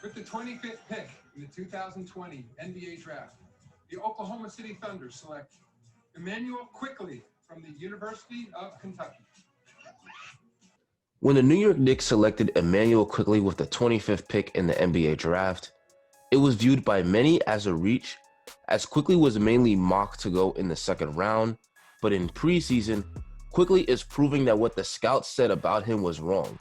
With the 25th pick in the 2020 NBA Draft, the Oklahoma City Thunder select Immanuel Quickley from the University of Kentucky. When the New York Knicks selected Immanuel Quickley with the 25th pick in the NBA Draft, it was viewed by many as a reach, as Quickley was mainly mocked to go in the second round, but in preseason, Quickley is proving that what the scouts said about him was wrong.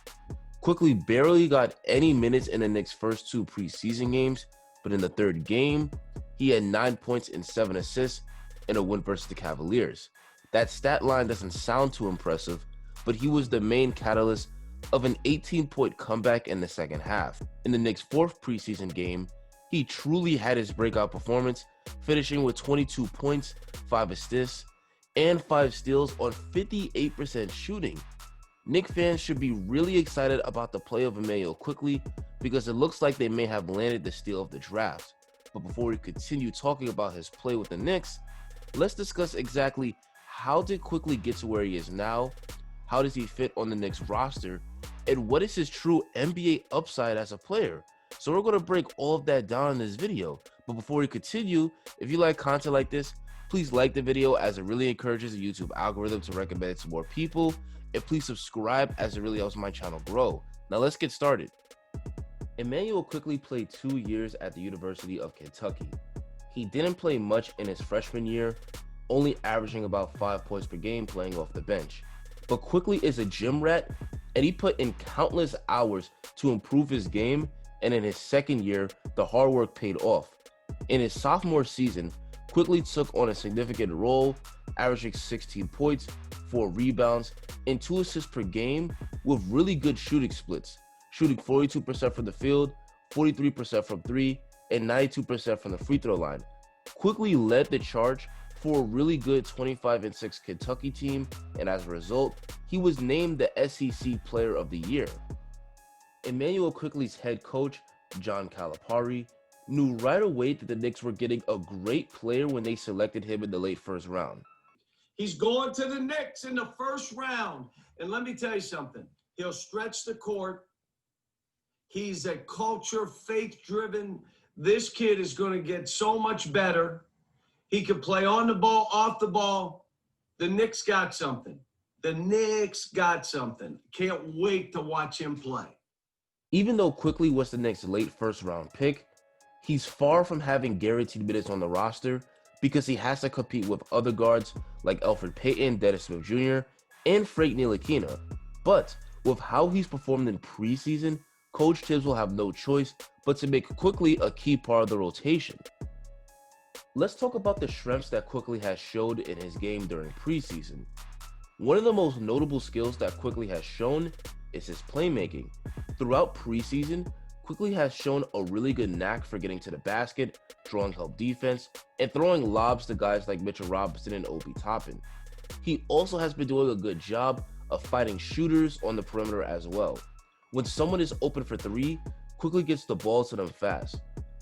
Quickley barely got any minutes in the Knicks' first two preseason games, but in the third game, he had 9 points and 7 assists in a win versus the Cavaliers. That stat line doesn't sound too impressive, but he was the main catalyst of an 18-point comeback in the second half. In the Knicks' fourth preseason game, he truly had his breakout performance, finishing with 22 points, 5 assists, and 5 steals on 58% shooting. Knicks fans should be really excited about the play of Immanuel Quickley because it looks like they may have landed the steal of the draft. But before we continue talking about his play with the Knicks, let's discuss exactly how did Quickley get to where he is now, how does he fit on the Knicks roster, and what is his true NBA upside as a player. So we're going to break all of that down in this video. But before we continue, if you like content like this, please like the video as it really encourages the YouTube algorithm to recommend it to more people. And please subscribe as it really helps my channel grow. Now let's get started. Immanuel Quickley played 2 years at the University of Kentucky. He didn't play much in his freshman year, only averaging about 5 points per game playing off the bench. But Quickley is a gym rat, and he put in countless hours to improve his game, and in his second year, the hard work paid off. In his sophomore season, Quickley took on a significant role, averaging 16 points, 4 rebounds, and 2 assists per game with really good shooting splits, shooting 42% from the field, 43% from 3, and 92% from the free throw line. Quickley led the charge for a really good 25-6 Kentucky team, and as a result, he was named the SEC Player of the Year. Immanuel Quickley's head coach, John Calipari, knew right away that the Knicks were getting a great player when they selected him in the late first round. He's going to the Knicks in the first round. And let me tell you something. He'll stretch the court. He's a culture, faith-driven. This kid is going to get so much better. He can play on the ball, off the ball. The Knicks got something. The Knicks got something. Can't wait to watch him play. Even though Quickley was the Knicks' late first-round pick, he's far from having guaranteed minutes on the roster because he has to compete with other guards like Elfrid Payton, Dennis Smith Jr., and Frank Ntilikina. But with how he's performed in preseason, Coach Tibbs will have no choice but to make Quickley a key part of the rotation. Let's talk about the strengths that Quickley has showed in his game during preseason. One of the most notable skills that Quickley has shown is his playmaking. Throughout preseason, Quickley has shown a really good knack for getting to the basket, drawing help defense, and throwing lobs to guys like Mitchell Robinson and Obi Toppin. He also has been doing a good job of fighting shooters on the perimeter as well. When someone is open for 3, Quickley gets the ball to them fast.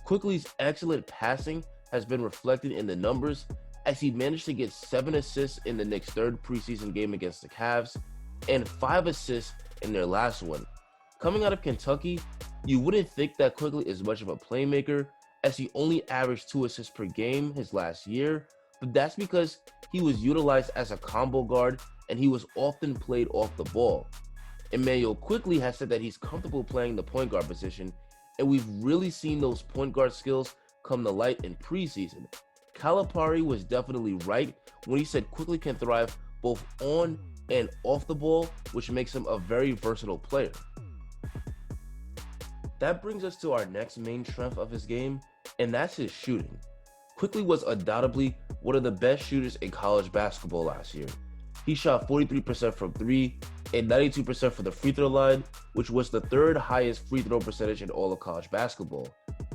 Quickley's excellent passing has been reflected in the numbers as he managed to get 7 assists in the Knicks' third preseason game against the Cavs and 5 assists in their last one. Coming out of Kentucky, you wouldn't think that Quickley is much of a playmaker as he only averaged 2 assists per game his last year, but that's because he was utilized as a combo guard and he was often played off the ball. Immanuel Quickley has said that he's comfortable playing the point guard position, and we've really seen those point guard skills come to light in preseason. Calipari was definitely right when he said Quickley can thrive both on and off the ball, which makes him a very versatile player. That brings us to our next main strength of his game, and that's his shooting. Quickley was undoubtedly one of the best shooters in college basketball last year. He shot 43% from 3 and 92% from the free throw line, which was the 3rd highest free throw percentage in all of college basketball.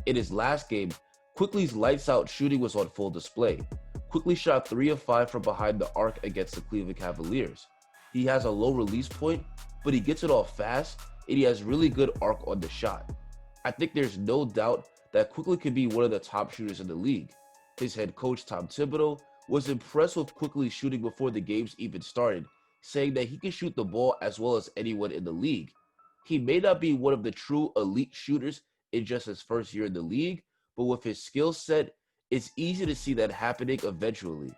In his last game, Quickley's lights out shooting was on full display. Quickley shot 3 of 5 from behind the arc against the Cleveland Cavaliers. He has a low release point, but he gets it off fast, and he has really good arc on the shot. I think there's no doubt that Quickley could be one of the top shooters in the league. His head coach, Tom Thibodeau, was impressed with Quickley's shooting before the games even started, saying that he can shoot the ball as well as anyone in the league. He may not be one of the true elite shooters in just his first year in the league, but with his skill set, it's easy to see that happening eventually.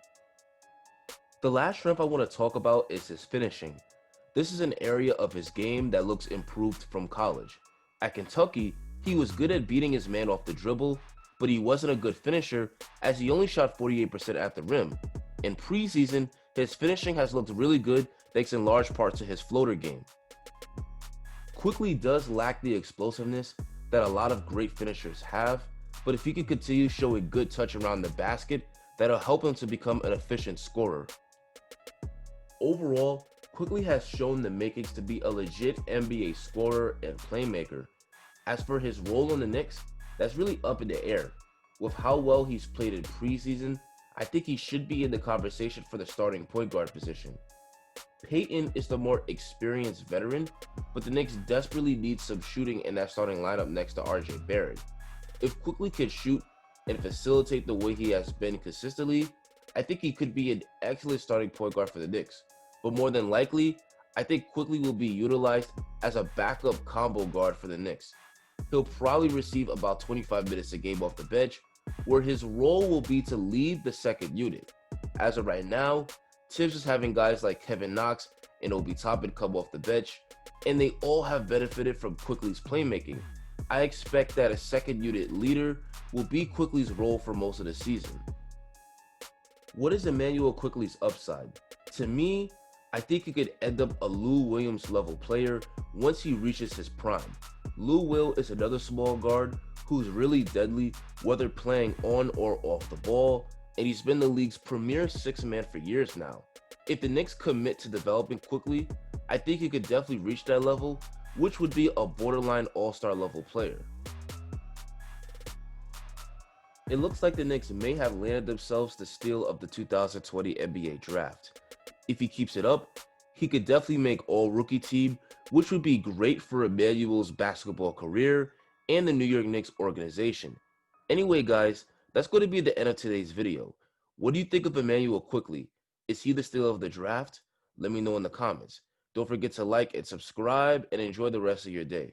The last strength I want to talk about is his finishing. This is an area of his game that looks improved from college. At Kentucky, he was good at beating his man off the dribble, but he wasn't a good finisher as he only shot 48% at the rim. In preseason, his finishing has looked really good thanks in large part to his floater game. Quickley does lack the explosiveness that a lot of great finishers have, but if he can continue showing good touch around the basket, that'll help him to become an efficient scorer. Overall, Quickley has shown the makings to be a legit NBA scorer and playmaker. As for his role on the Knicks, that's really up in the air. With how well he's played in preseason, I think he should be in the conversation for the starting point guard position. Payton is the more experienced veteran, but the Knicks desperately need some shooting in that starting lineup next to RJ Barrett. If Quickley can shoot and facilitate the way he has been consistently, I think he could be an excellent starting point guard for the Knicks. But more than likely, I think Quickley will be utilized as a backup combo guard for the Knicks. He'll probably receive about 25 minutes a game off the bench, where his role will be to lead the second unit. As of right now, Tibbs is having guys like Kevin Knox and Obi Toppin come off the bench, and they all have benefited from Quickley's playmaking. I expect that a second unit leader will be Quickley's role for most of the season. What is Immanuel Quickley's upside? To me, I think he could end up a Lou Williams level player once he reaches his prime. Lou Will is another small guard who's really deadly whether playing on or off the ball, and he's been the league's premier six-man for years now. If the Knicks commit to developing Quickley, I think he could definitely reach that level, which would be a borderline all-star level player. It looks like the Knicks may have landed themselves the steal of the 2020 NBA draft. If he keeps it up, he could definitely make all-rookie team, which would be great for Immanuel's basketball career and the New York Knicks organization. Anyway, guys, that's going to be the end of today's video. What do you think of Immanuel Quickley? Is he the steal of the draft? Let me know in the comments. Don't forget to like and subscribe and enjoy the rest of your day.